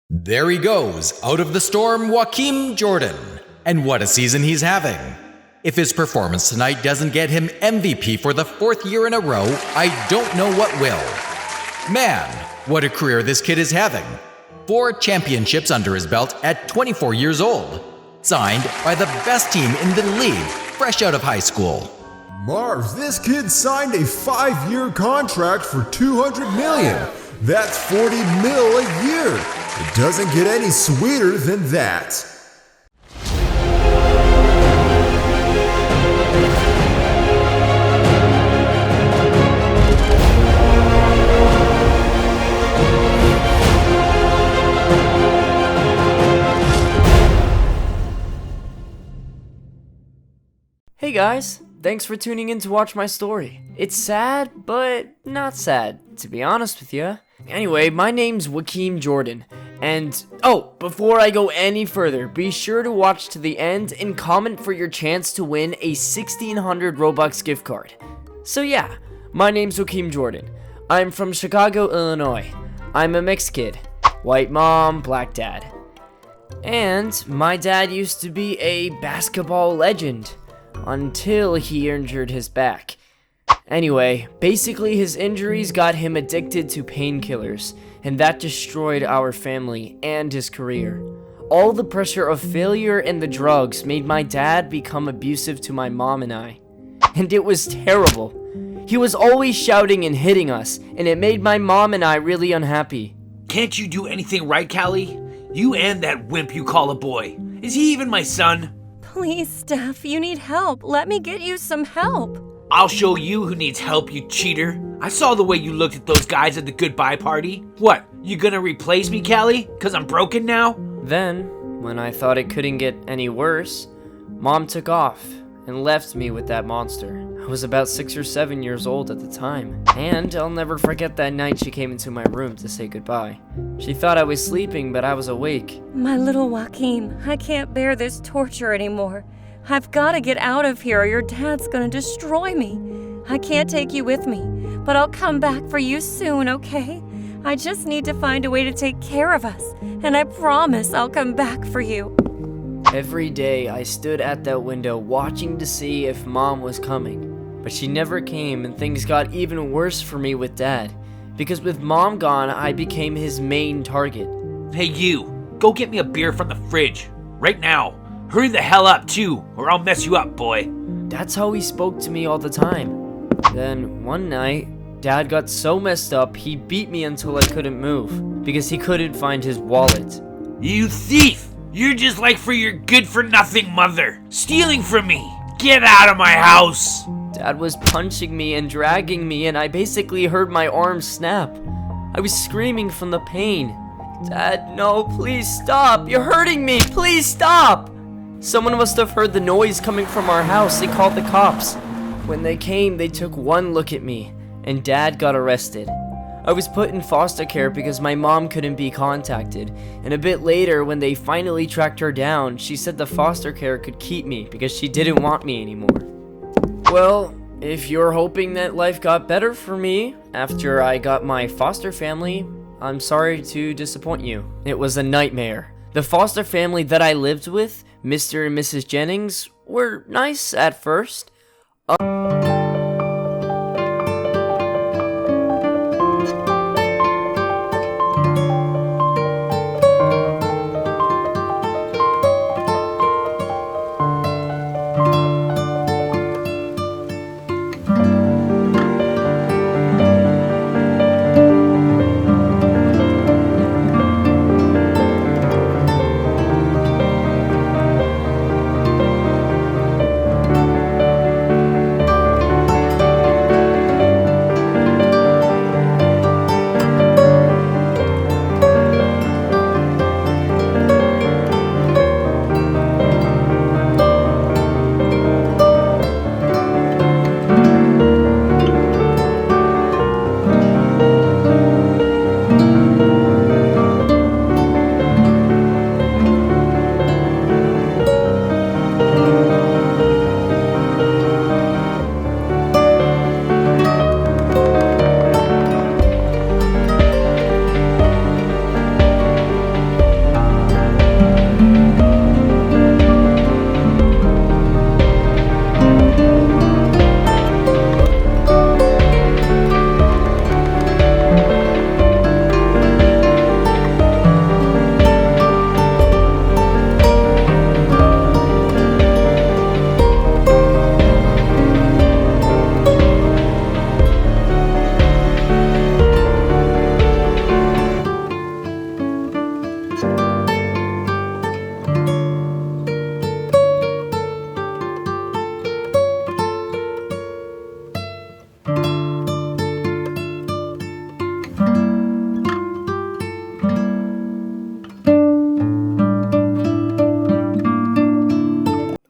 There he goes, out of the storm, Joaquin Jordan. And what a season he's having. If his performance tonight doesn't get him MVP for the 4th year in a row, I don't know what will. Man, what a career this kid is having. 4 championships under his belt at 24 years old. Signed by the best team in the league, fresh out of high school. Marv, this kid signed a 5-year contract for $200 million. That's $40 mil a year. It doesn't get any sweeter than that. Hey guys, thanks for tuning in to watch my story. It's sad, but not sad, to be honest with you. Anyway, my name's Joaquin Jordan, and before I go any further, be sure to watch to the end and comment for your chance to win a 1,600 Robux gift card. So yeah, my name's Joaquin Jordan. I'm from Chicago, Illinois. I'm a mixed kid. White mom, black dad. And my dad used to be a basketball legend. Until he injured his back. Anyway, basically his injuries got him addicted to painkillers, and that destroyed our family and his career. All the pressure of failure and the drugs made my dad become abusive to my mom and I. And it was terrible. He was always shouting and hitting us, and it made my mom and I really unhappy. Can't you do anything right, Callie? You and that wimp you call a boy. Is he even my son? Please, Steph, you need help. Let me get you some help. I'll show you who needs help, you cheater. I saw the way you looked at those guys at the goodbye party. What, you gonna replace me, Callie? 'Cause I'm broken now? Then, when I thought it couldn't get any worse, Mom took off and left me with that monster. I was about 6 or 7 years old at the time, and I'll never forget that night she came into my room to say goodbye. She thought I was sleeping, but I was awake. My little Joaquin, I can't bear this torture anymore. I've got to get out of here or your dad's gonna destroy me. I can't take you with me, but I'll come back for you soon, okay? I just need to find a way to take care of us, and I promise I'll come back for you. Every day I stood at that window watching to see if Mom was coming, but she never came, and things got even worse for me with Dad, because with Mom gone, I became his main target. Hey you, go get me a beer from the fridge. Right now. Hurry the hell up too, or I'll mess you up, boy. That's how he spoke to me all the time. Then one night, Dad got so messed up he beat me until I couldn't move, because he couldn't find his wallet. You thief! You're just like for your good-for-nothing mother, stealing from me. Get out of my house! Dad was punching me and dragging me, and I basically heard my arm snap. I was screaming from the pain. Dad, no, please stop. You're hurting me. Please stop. Someone must have heard the noise coming from our house. They called the cops. When they came, they took one look at me, and Dad got arrested. I was put in foster care because my mom couldn't be contacted, and a bit later, when they finally tracked her down, she said the foster care could keep me because she didn't want me anymore. Well, if you're hoping that life got better for me after I got my foster family, I'm sorry to disappoint you. It was a nightmare. The foster family that I lived with, Mr. and Mrs. Jennings, were nice at first.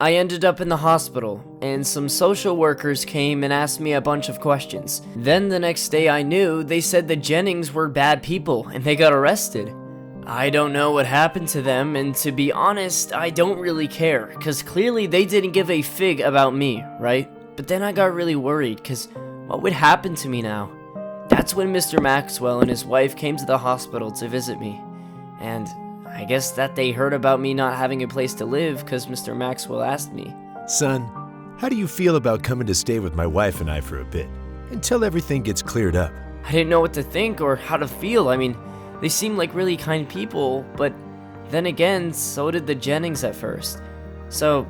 I ended up in the hospital, and some social workers came and asked me a bunch of questions. Then the next day I knew they said the Jennings were bad people and they got arrested. I don't know what happened to them, and to be honest, I don't really care, cause clearly they didn't give a fig about me, right? But then I got really worried, cause what would happen to me now? That's when Mr. Maxwell and his wife came to the hospital to visit me, and I guess that they heard about me not having a place to live cause Mr. Maxwell asked me. Son, how do you feel about coming to stay with my wife and I for a bit, until everything gets cleared up? I didn't know what to think or how to feel. I mean, they seemed like really kind people, but then again, so did the Jennings at first. So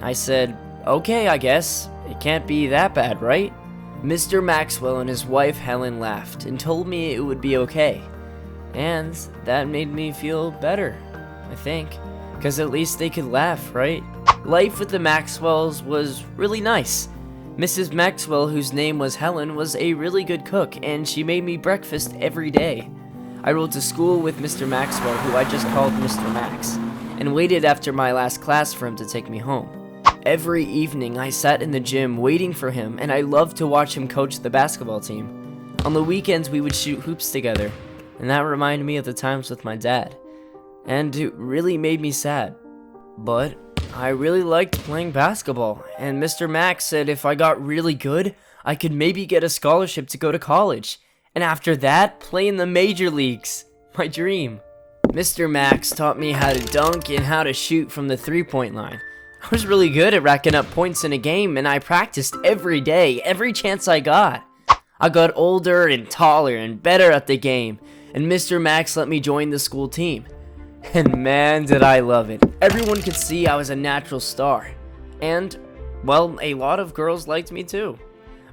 I said, okay, I guess. It can't be that bad, right? Mr. Maxwell and his wife Helen laughed and told me it would be okay. And that made me feel better, I think. Because at least they could laugh, right? Life with the Maxwells was really nice. Mrs. Maxwell, whose name was Helen, was a really good cook, and she made me breakfast every day. I rode to school with Mr. Maxwell, who I just called Mr. Max, and waited after my last class for him to take me home. Every evening I sat in the gym waiting for him, and I loved to watch him coach the basketball team. On the weekends we would shoot hoops together, and that reminded me of the times with my dad. And it really made me sad. But I really liked playing basketball, and Mr. Max said if I got really good, I could maybe get a scholarship to go to college. And after that, play in the major leagues. My dream. Mr. Max taught me how to dunk and how to shoot from the three-point line. I was really good at racking up points in a game, and I practiced every day, every chance I got. I got older and taller and better at the game, and Mr. Max let me join the school team. And man, did I love it. Everyone could see I was a natural star. And, well, a lot of girls liked me too.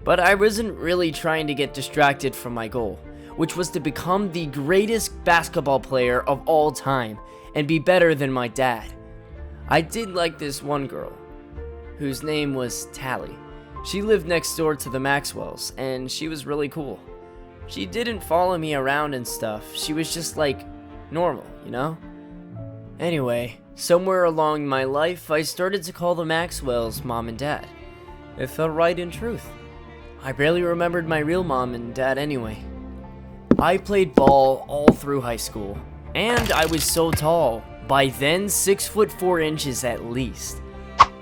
But I wasn't really trying to get distracted from my goal, which was to become the greatest basketball player of all time and be better than my dad. I did like this one girl, whose name was Tally. She lived next door to the Maxwells, and she was really cool. She didn't follow me around and stuff. She was just like normal, you know? Anyway, somewhere along my life, I started to call the Maxwells mom and dad. It felt right in truth. I barely remembered my real mom and dad anyway. I played ball all through high school, and I was so tall, by then 6'4" at least.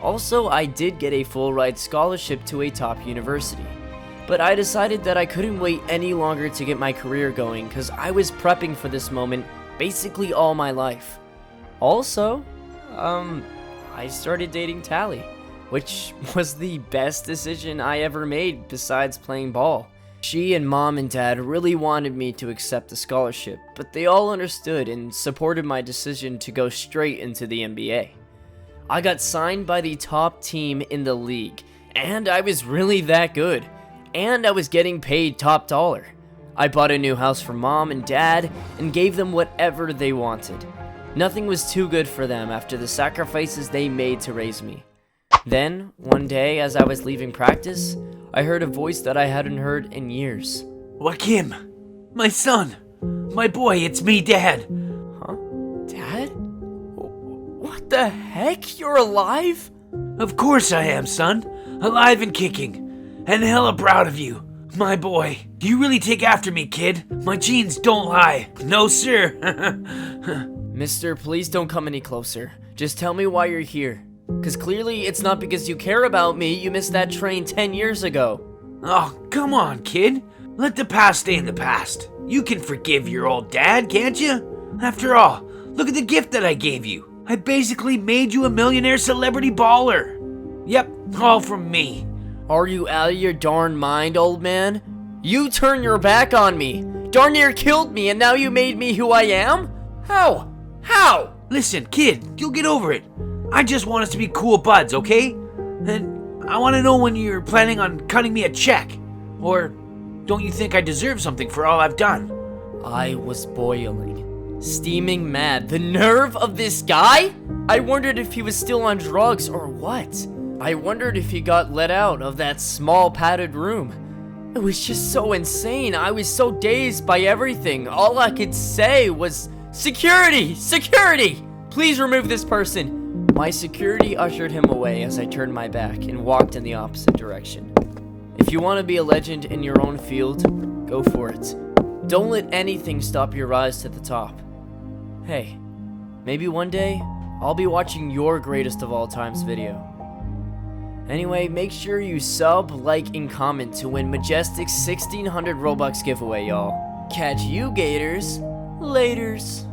Also, I did get a full ride scholarship to a top university, but I decided that I couldn't wait any longer to get my career going because I was prepping for this moment basically all my life. Also, I started dating Tally, which was the best decision I ever made besides playing ball. She and mom and dad really wanted me to accept the scholarship, but they all understood and supported my decision to go straight into the NBA. I got signed by the top team in the league, and I was really that good, and I was getting paid top dollar. I bought a new house for mom and dad and gave them whatever they wanted. Nothing was too good for them after the sacrifices they made to raise me. Then, one day as I was leaving practice, I heard a voice that I hadn't heard in years. Joaquim, my son, my boy, it's me, Dad. Huh? Dad? What the heck? You're alive? Of course I am, son. Alive and kicking. And hella proud of you. My boy, do you really take after me, kid? My genes don't lie. No, sir. Mister, please don't come any closer. Just tell me why you're here. Cause clearly it's not because you care about me. You missed that train 10 years ago. Oh, come on, kid. Let the past stay in the past. You can forgive your old dad, can't you? After all, look at the gift that I gave you. I basically made you a millionaire celebrity baller. Yep, all from me. Are you out of your darn mind, old man? You turned your back on me. Darn near killed me, and now you made me who I am? How? How? Listen, kid, you'll get over it. I just want us to be cool buds, okay? And I want to know when you're planning on cutting me a check. Or don't you think I deserve something for all I've done? I was boiling, steaming mad. The nerve of this guy? I wondered if he was still on drugs or what. I wondered if he got let out of that small padded room. It was just so insane. I was so dazed by everything. All I could say was, "Security! Security! Please remove this person. My security ushered him away as I turned my back and walked in the opposite direction. If you want to be a legend in your own field, go for it. Don't let anything stop your rise to the top. Hey, maybe one day, I'll be watching your greatest of all times video. Anyway, make sure you sub, like, and comment to win Majestic's 1600 Robux giveaway, y'all. Catch you gators laters.